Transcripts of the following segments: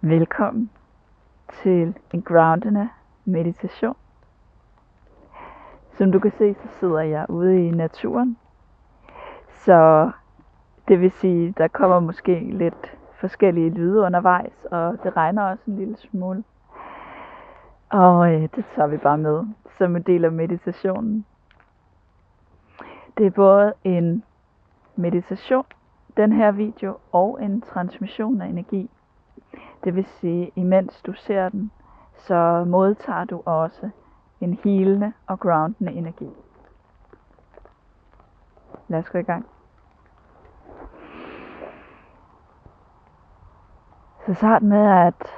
Velkommen til en groundende meditation. Som du kan se, så sidder jeg ude i naturen. Så det vil sige, der kommer måske lidt forskellige lyde undervejs, og det regner også en lille smule. Og det tager vi bare med som en del af meditationen. Det er både en meditation, den her video, og en transmission af energi. Det vil sige, imens du ser den, så modtager du også en healende og groundende energi. Lad os gå i gang. Så start med at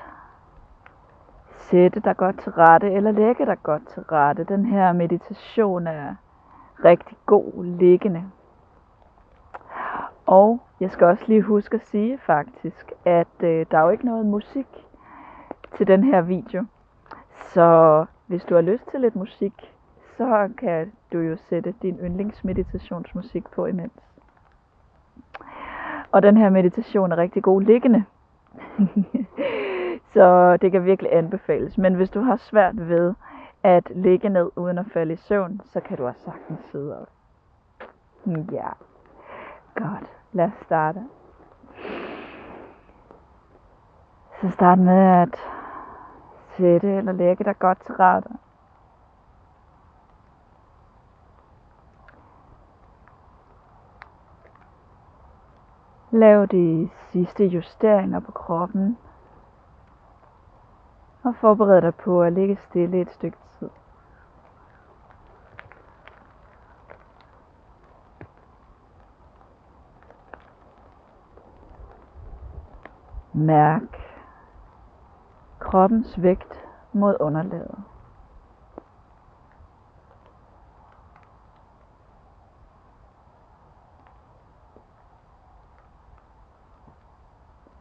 sætte dig godt til rette, eller lægge dig godt til rette. Den her meditation er rigtig god liggende. Og jeg skal også lige huske at sige faktisk, at der er jo ikke noget musik til den her video. Så hvis du har lyst til lidt musik, så kan du jo sætte din yndlingsmeditationsmusik på imens. Og den her meditation er rigtig god liggende. Så det kan virkelig anbefales. Men hvis du har svært ved at ligge ned uden at falde i søvn, så kan du også sagtens sidde op. Ja, godt. Lad os starte. Så start med at sætte eller lægge dig godt til rette. Lav de sidste justeringer på kroppen. Og forbered dig på at ligge stille et stykke tid. Mærk kroppens vægt mod underlaget.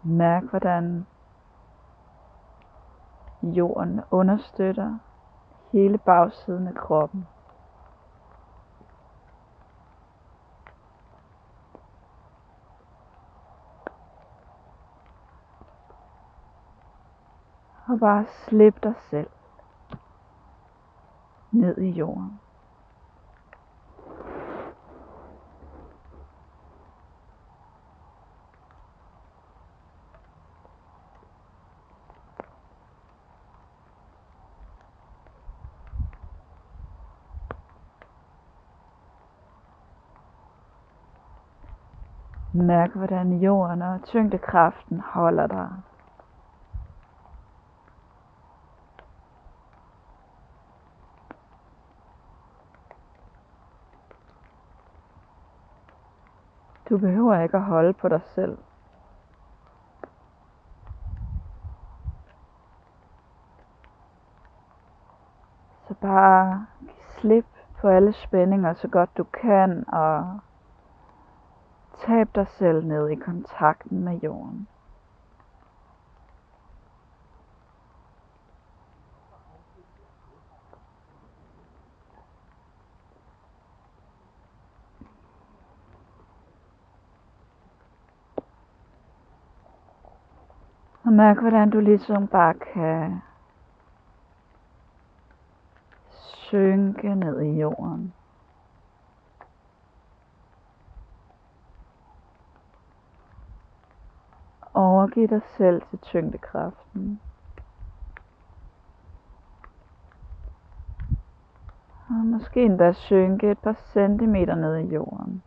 Mærk, hvordan jorden understøtter hele bagsiden af kroppen. Og bare slip dig selv ned i jorden. Mærk, hvordan jorden og tyngdekraften holder dig. Du behøver ikke at holde på dig selv. Så bare slip på alle spændinger så godt du kan, og tab dig selv ned i kontakten med jorden. Og mærk, hvordan du ligesom bare kan synke ned i jorden. Overgiv dig selv til tyngdekraften. Og måske endda synke et par centimeter ned i jorden.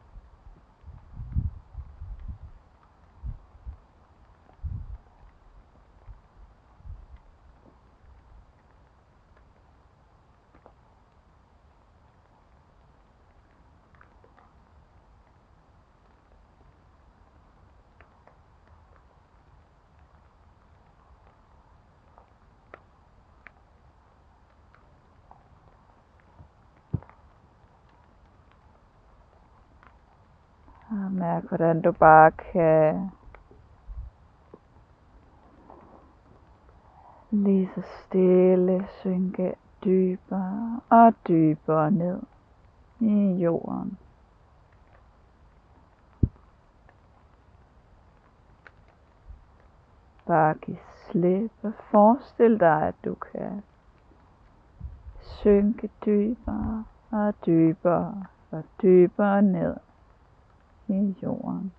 Og mærk, hvordan du bare kan lige så stille synke dybere og dybere ned i jorden. Bare giv slippe. Forestil dig, at du kan synke dybere og dybere og dybere ned i jorden.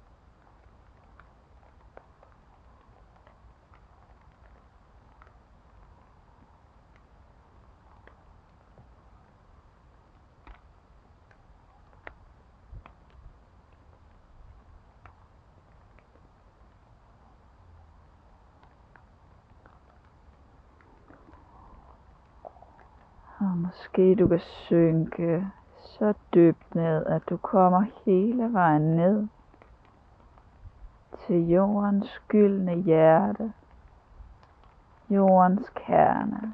Og måske du kan synke så dybt ned, at du kommer hele vejen ned til jordens gyldne hjerte, jordens kerne.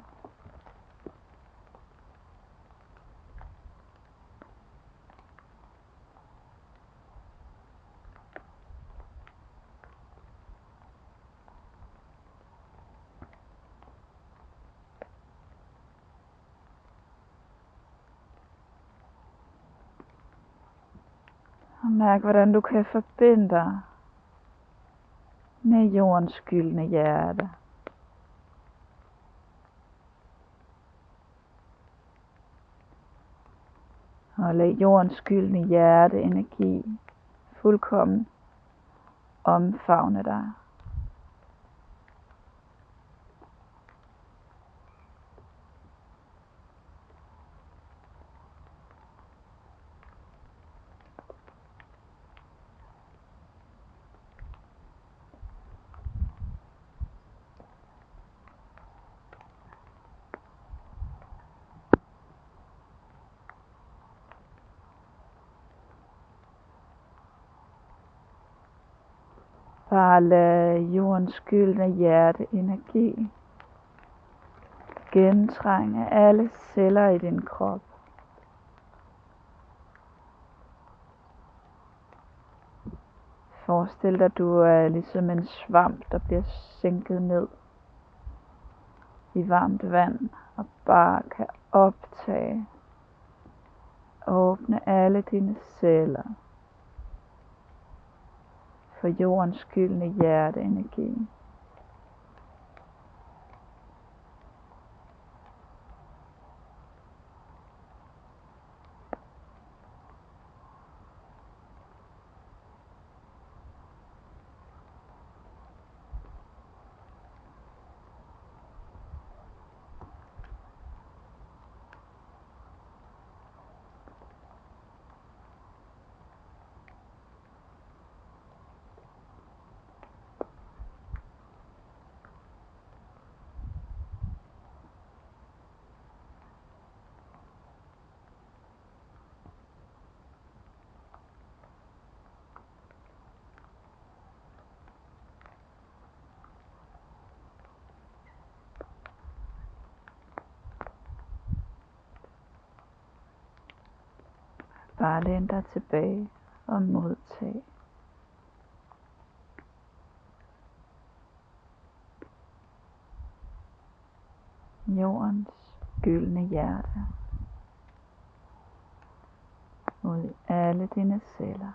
Og mærk, hvordan du kan forbinde dig med jordens gyldne hjerte. Og lad jordens gyldne hjerte energi fuldkommen omfavne dig. Bare lad jordens gyldne hjerte energi gennemtrænge alle celler i din krop. Forestil dig, at du er ligesom en svamp, der bliver sænket ned i varmt vand og bare kan optage og åbne alle dine celler for jordens gyldne hjerteenergi. Bare læn dig tilbage og modtag. Jordens gyldne hjerte ud i alle dine celler.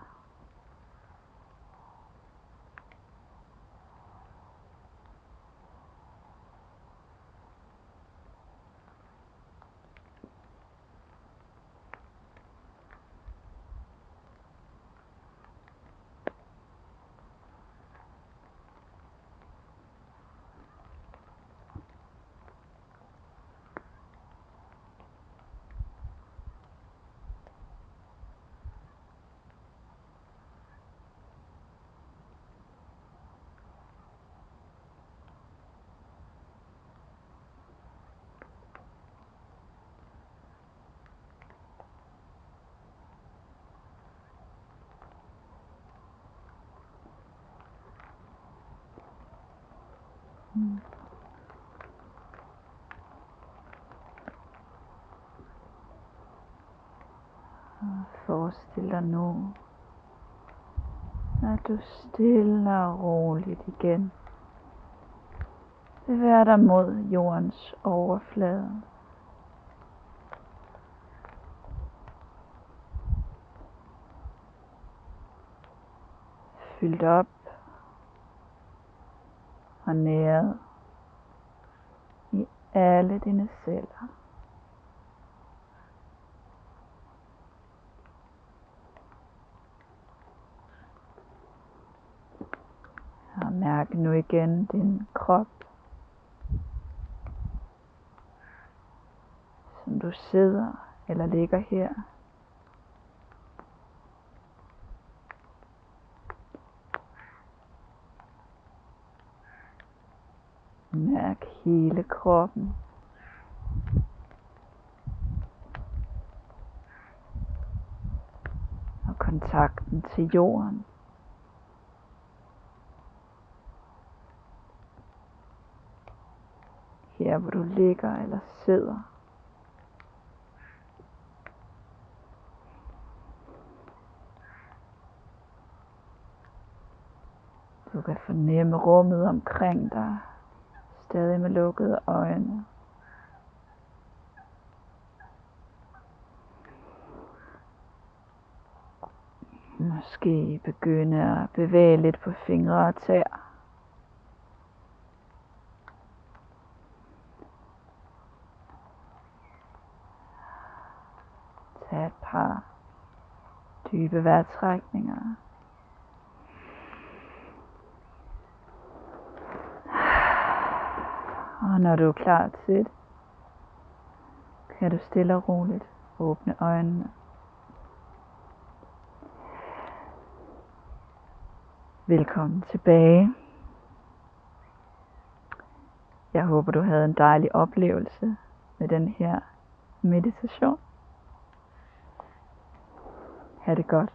Og forestil dig nu, at du stille og roligt igen bevæger dig mod jordens overflade. Fyldt op og næret alle dine celler. Og mærk nu igen din krop, som du sidder eller ligger her. Mærk hele kroppen. Og kontakten til jorden. Her hvor du ligger eller sidder. Du kan fornemme rummet omkring dig, stadig med lukkede øjne. Måske begynde at bevæge lidt på fingre og tæer. Tag et par dybe vejrtrækninger. Og når du er klar til det, kan du stille og roligt åbne øjnene. Velkommen tilbage. Jeg håber du havde en dejlig oplevelse med den her meditation. Ha' det godt.